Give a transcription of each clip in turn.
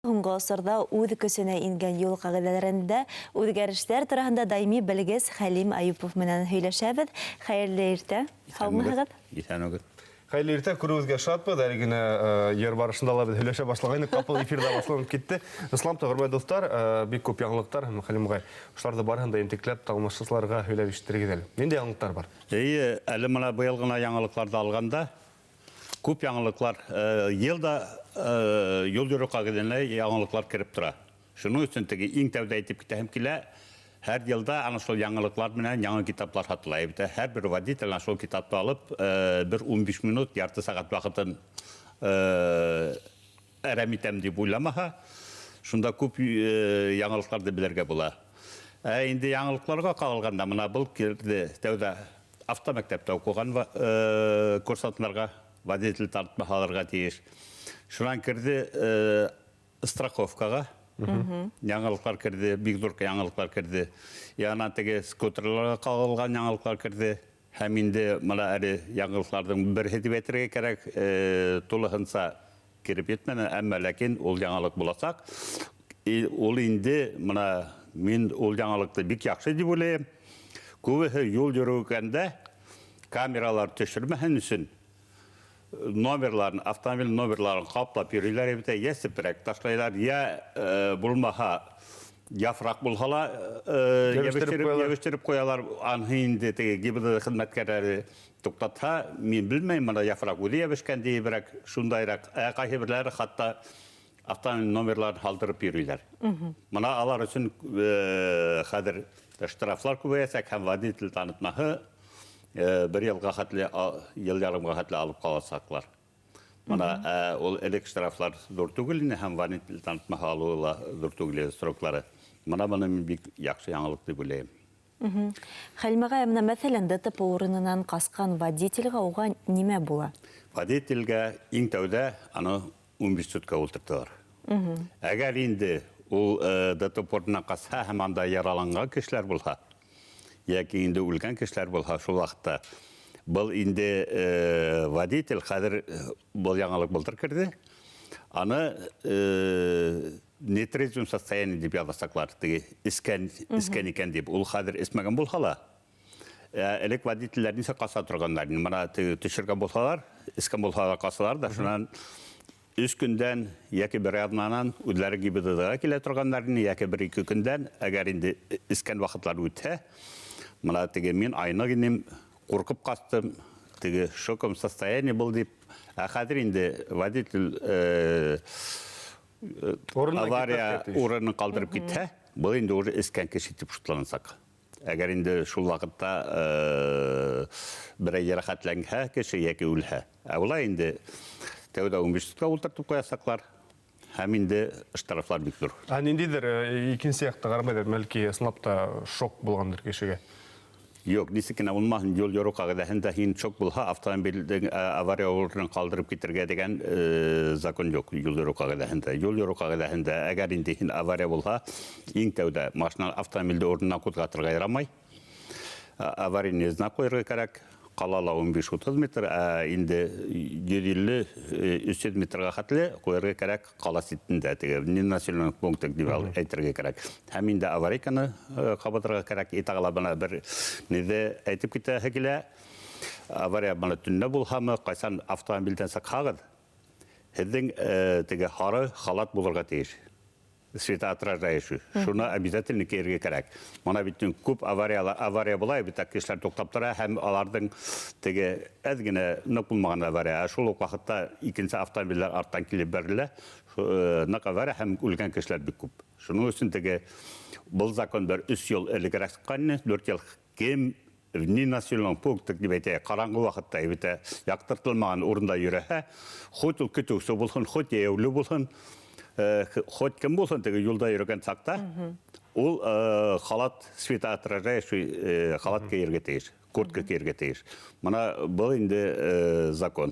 Hungo asırda үҙ көсөнә ингән юл кагыйдәләрендә үҙгәрешләр тураһында даими белгес Хәлим Аюпов менән һөйләшәбез. Хәйерле иртә. Һаумыһығыҙ? Хәйле иртә күрүегеҙгә шатбыҙ. Әле генә ер барышында ла беҙ һөйләшә башлағайныҡ. Ҡапыл эфирҙа башланып китте. Ислам хөрмәтле достар, бик күп яңылыҡтар. Хәлим ағай, шуларҙы барыһын да интекләп тамашасыларға һөйләп ишеттерегеҙ әле. Ниндәй яңылыҡтар бар? Әле мына быйыл гына яңылыҡларҙы алғанда, күп яңылыҡлар, йылда юл йөрөү ҡағиҙәһенә яңылыҡлар кирип тора. Шуның өсөн теге иң тәүҙә әйтеп китәһем килә, һәр йылда ана шул яңылыҡлар менән яңы китаплар һатыла. Һәр бер водитель шул китапты алып, бер 15 минут, ярты сәғәт ваҡытын әрәм итәм дип уйламаһа, шунда күп яңылыҡларҙы белергә була. Инде яңылыҡларға ҡағылғанда, мына был кирде тәүҙә автомәктәптә уҡыған курсанттарға водитель тартмаһы алырға тейеш. Шунан кирде страховкаға. Яңылыҡлар кирде, бик ҙур яңылыҡлар кирде. Янан теге скутерларға ҡағылған яңылыҡлар кирде. Һәм инде мына әле яңылыҡларҙың берһе дип әйтергә кәрәк, тулыһынса кирип етмәне, әммә ләкин ул яңылыҡ буласаҡ. Ул инде мына мин ул яңылыҡты бик яҡшы дип уйлайым. Күбеһе юл йөрөгәндә камералар төшөрмәһен өсөн номерларын, автомобиль номерларын ҡаплап йөрөйләр, йә сепрәк ташлайлар, йә булмаһа яфраҡ булһа ла йәбештереп ҡуялар. Анһы инде теге ГИБДД хеҙмәткәрҙәре туҡтатһа, мин белмәйем, мына яфраҡ үҙе йәбешкән дейеберәк, шундайыраҡ. Ҡайһы берләре хатта автомобиль номерларын һалдырып йөрөйләр. Мына алар өсөн хәҙер штрафлар күбәйәсәк һәм водитель танытмаһы bir yılға хәтле, йыл ярымға хәтле алып ҡаласаҡлар. Мына ул элек штрафлар ҙур түгел ине, һәм водитель танытмаһы алыуы ла ҙур түгел сроклары. Мына быны мин бик яҡшы яңылыҡ дип уйлайым. Хәлим ағай, менә мәҫәлән, ДТП урынынан ҡасҡан водительгә уға нимә була? Водительгә иң тәүҙә аны 15 сутка ултырталар. Әгәр инде ул ДТП урынынан ҡасһа һәм анда яраланған кешеләр булһа, яки инде үлгән кешеләр булһа, шул ваҡытта был инде водитель хәҙер был яңылыҡ былтыр кирде. Аны нетрезвым состояние дип яҙасаҡлар, теге эскән икән дип. Ул хәҙер эсмәгән булһа ла, элек водителдәр нисә ҡаса торғандар. Мына төшөргән булһалар, эскән булһалар ҡасалар да, шунан 3 көндән, яки бер аҙнанан үҙләре ГИБДД-ға килә торғандар, яки 1-2 көндән, әгәр инде эскән ваҡытлар үтһә, мына теге мин айныҡ инем, ҡурҡып ҡастым, теге шоком состояние был дип, хәҙер инде водитель авария урынын ҡалдырып китһә, был инде уже эскән кеше тип шутланасаҡ. Әгәр инде шул ваҡытта берәй йәрәхәтләнһә кеше йәки үлһә. Улай инде тәүҙә 15 сутка ултыртып ҡуясаҡлар. Һәм инде штрафлар бик ҙур. Ниндәйҙер икенсе яҡта ҡарамайҙар, бәлки ысынлапта шок булғандыр кешегә? Юк, нисек кенә булмаһын, юл йөрөү ҡағиҙәһендә һин шок булһа, автомобилдең авария урынын ҡалдырып китергә дигән закон юк юл йөрөү ҡағиҙәһендә. Юл йөрөү ҡағиҙәһендә әгәр инде һин авария булһа, иң тәүҙә машина автомобилде урынынан ҡуҙғатырға ярамай. Аварийный знак ҡуйырға кәрәк. Ҡалала 15-30 метр, инде 150-300 метрға хәтле ҡуйырға кәрәк ҡала ситендә, населенный пункт дип әйтергә кәрәк. Һәм инде аварийканы ҡабатырға кәрәк. Тағы бына бер ниҙе әйтеп китәһе килә. Авария бына төнлә булһамы, ҡайсан автомобилдән сыҡһағыҙ, һеҙҙең теге һары халат булырға тейеш. Светоотражающий. Шуны обязательно кейергә кәрәк. Мана бит күп авария була, бит кешеләр туҡтап тора, һәм аларҙың теге әҙ генә ныҡ булмаған авария. Шул уҡ ваҡытта икенсе автомобилдәр арттан килеп бәрелә. Ныҡ авария һәм үлгән кешеләр бик күп. Шуның өсөн теге был закон бер 3 йыл элегерәк сыҡҡан, 4 йыл кем вне населенного пункта дип әйтә, ҡараңғы ваҡытта яҡтыртылмаған урында йөрөһә, хоть ул көтөүсе булһын, хоть йәйәүле булһын, хоть кем булһын, теге юлда йөрөгән саҡта, ул халат, светоотражающий халат кейергә тейеш, куртка кейергә тейеш. Мына был инде закон.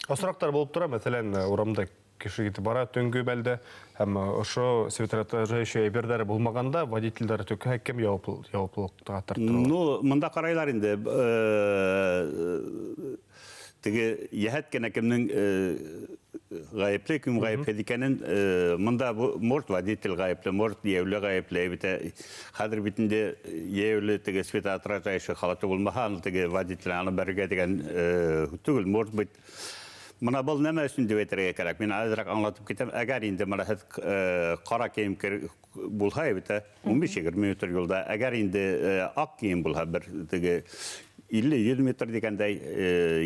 Осраҡтар булып тора, мәҫәлән, урамда кеше китеп бара, төнгө бәлдә, һәм ошо светоотражающий әйберҙәре булмағанда, водительдәр төкһә, кем яуаплылыҡҡа тартыралар? Ну, мында ҡарайлар инде, теге йәһәт кенә кемнең ғайыплы, кім ғайыплы декенін, мұнда может водитель ғайыплы, может еулі ғайыплы, қазір бітінде еулі теге света отражающий халаты болмаға, аны теге водитель аны бәріге деген түгіл, может быть, мұна бұл нәмә үшін деп етерге керек. Мен азырақ аңлатып кетем, әгер енді мұна қара кейім болға ебіті, 15-20 метр жолда, әгер енді ақ кейім болға бір 50-100 метр дегендей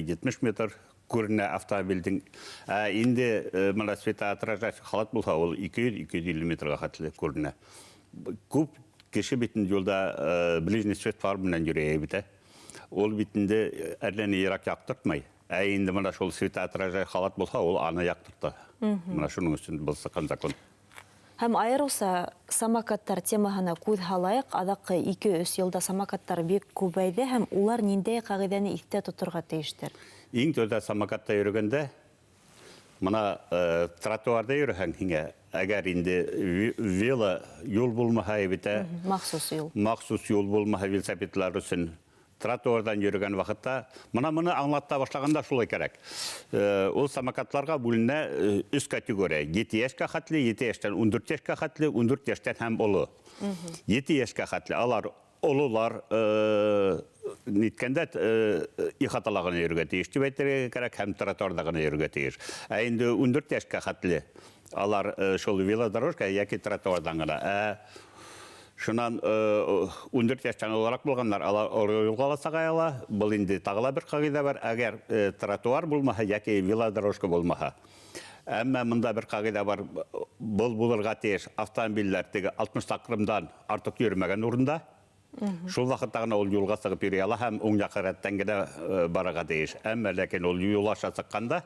70 метр көріне автомобильдің. Енді мұна света отражающий халат болға, ол 200-250 метрға қатылы көріне. Көп кеші бетін жолда ближний свет фарбынан жүрі ебіті. Ол бетінде әрләні ерақ яқтыртмай. Енді мұна шол света отражай халат болса, ол аны яқтырды. Мұна шының үшін болса қан закон. Һәм айырылса самокаттар темаһына күҙ һалайыҡ. Аҙаҡҡы 2-3 йылда самокаттар бик күбәйҙе һәм улар ниндәй ҡағиҙәне иҫтә тоторға тейештер? Иң тәүҙә самокатта йөрөгәндә, мұна тротуарда йөрөһәң һиңә, әгәр инде вело юл булмаһа ебетә, Махсус юл. Махсус юл булмаһа велосипедлар өсөн тротуардан йөрөгән вакытта, мұны аңлатта башлаганда шулай кәрәк. Ул самокатларга бүленә 3 категория. 7 яшькә хәтле, 7 яшьтән 14 яшькә хәтле, 14 яшьтән һәм олы. 7 яшькә хәтле алар олылар ниткәндә ихаталагына йөрергә тиеш дип әйтергә кәрәк, һәм тротуарда гына йөрергә тиеш. Инде 14 яшькә хәтле алар шул велодорожка яки тротуардан гына. Шунан 14 яшьтән оларак булганнар, алар юлга сагаяла, бұл инде тагыла бер кагыйда бар, әгәр тротуар булмаһа яки велодорожка булмаһа. Әмма монда бер кагыйда бар, бұл булырга тиеш автомобильләр теге 60 чакрымдан артык йөрмәгән урында. Шул вакытта гына ул юлга сыгып йөри ала һәм уң як рәттән генә барырга тиеш. Әмма ләкин ул юл аша сыкканда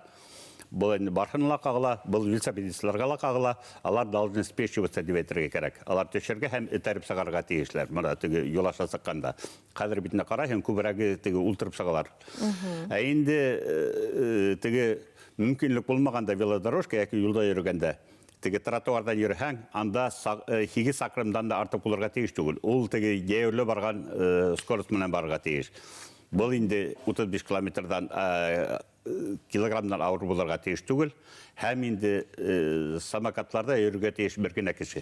бұл енді бархынла қағыла, бұл велосипедистларға қағыла, алар должны спешиваться деп әйтергә кәрәк. Алар төшәргә һәм этәреп сығарға тиешләр. Мұна теге юл аша сыққанда. Қазір битне қара һәм күберәге теге ултырып сығалар. Енді теге мөмкинлек булмаганда велодорожка яки юлда йөргәндә, теге тротуардан йөрһәң, анда 2 чакрымдан да артык булырга тиеш түгел. Ул теге яулы барган скорость менән барырга тиеш. Бұл инде 35 километрдан килограммдан ауыр булырга тиеш түгел, һәм инде самокатларда йөрергә тиеш бер генә кеше.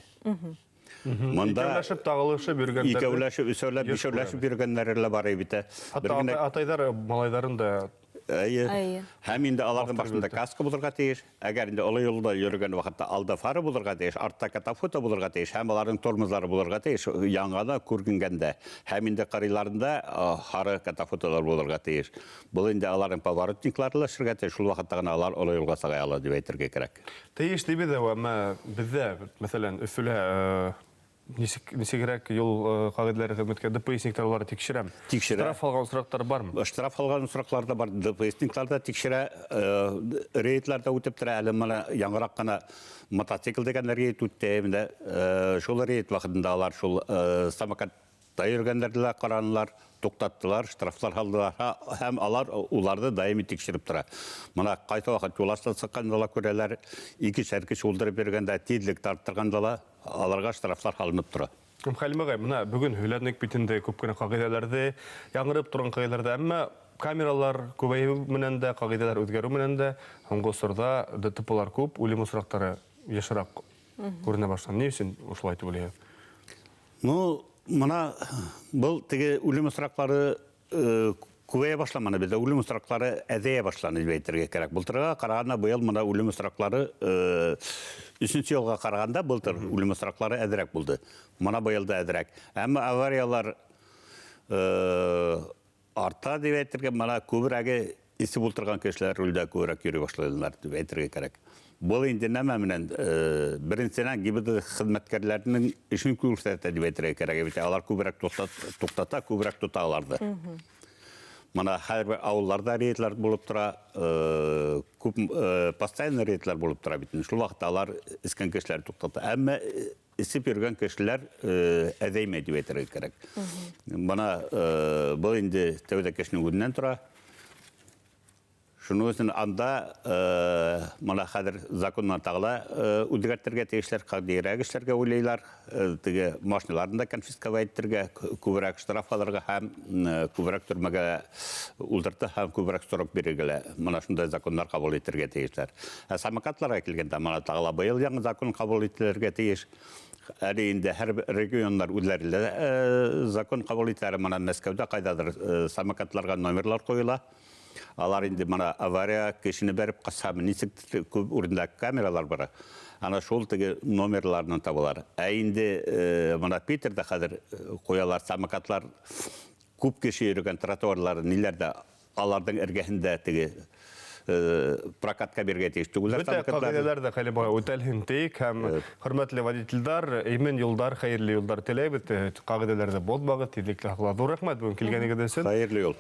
Монда Икәүләшеп тагылышып йөргәндәр. Икәүләшеп, өсәүләп, бишәүләшеп йөргәннәр бар бите. Хатта атайдар малайларын да Һәм инде аларның башында каска булырга тиеш, әгәр инде олы юлда йөргән вакытта алда фары булырга тиеш, артта катафота булырга тиеш, һәм аларның тормозлары булырга тиеш, яңада күргәнгәндә, һәм инде карыйларында хары катафоталар булырга тиеш. Бу инде аларның поворотниклары эшләргә тиеш, шул вакытта гына алар олы юлга сыгай ала дип әйтергә кирәк. Тиеш дип дә, әмма бездә, мәсәлән, Өфөлә нисегрәк юл кагыйдәләре хезмәткә ДПСниклар тикшерәм. Штраф алган сорактар бармы? Штраф алган соракларда бар, ДПСникларда тикшерә, рейдларда үтеп тора, әле менә яңарак кына мотоцикл дигән рейд үтте, инде шул рейд вакытында алар шул самокатта йөргәннәрдә каранлар, туктаттылар, штрафлар алдылар, һәм алар уларды даими тикшереп тора. Моны кайта вакыт юлашта сыкканда күрәләр, 2 шәрки шулдырып бергәндә тизлек тарттырганда аларга штрафлар алынып тора. Хәлим агай, менә бүген һөйләрнек битендә күп кенә кагыйдәләрдә, яңгырып торган кагыйдәләрдә, әмма камералар күбәю менән дә, кагыйдәләр үзгәрү менән дә, һәм госорда ДТПлар күп, үлем сорактары яшырак күренә башлады. Ни өчен ушулай дип уйлыйм? Ну, мына бұл теге үлем сораклары күбәя башламаны, бездә үлем сораклары әзәя башланы дип әйтергә кирәк. Былтырга караганда быел мына үлем сораклары 3нче елга караганда былтыр үлем сораклары әзрәк булды. Мына быел да әзрәк. Әмма авариялар арта дип әйтергә, мына күбрәге исе бултырган кешеләр рульдә күбрәк йөри башладылар дип әйтергә кирәк. Бұл инде нәмә менән беренчедән ГИБДД хезмәткәрләренең эшен күрсәтә дип әйтергә кирәк. Алар күбрәк туктата, күбрәк тота аларды. Мына һәр авылларда рейдлар булып тора, күп постоянный рейдлар булып тора бит. Шул вакытта алар искән кешеләр туктата. Әмма исеп йөргән кешеләр әзәймәй дип әйтергә кирәк. Мына бу инде тәүдә кешенең үзеннән тора. Шуның өчен анда мына хәзер законнан тагыла үзгәртергә тиешләр, кадирәк эшләргә уйлыйлар. Теге машиналарны да конфисковать итәргә, күбрәк штраф алырга һәм күбрәк төрмәгә ултыртып һәм күбрәк срок бирергә. Мына шундай законнар кабул итәргә тиешләр. Самокатларга килгәндә мына тагыла быел яңа закон кабул ителергә тиеш. Әле инде һәр регионнар үзләрендә закон кабул итәләр. Мына Мәскәүдә кайдадыр самокатларга номерлар куела. Алар инде мана авария кешене бәреп касам ничек күп урында камералар бар. Ана шул теге номерларны табалар. Инде мана Питердә хәзер куялар самокатлар күп кеше йөргән тротуарлар ниләрдә аларның эргәһендә теге прокатка бергә тиеш түгелләр самокатлар. Кагыйдәләр дә хәле бара үтәлһен тик һәм хөрмәтле водительләр, имин юлдар, хәерле юлдар теләйбез. Кагыйдәләрдә бозмагыз, тизлекне саклау. Рәхмәт бүген килгәнегез өчен. Хәерле юл.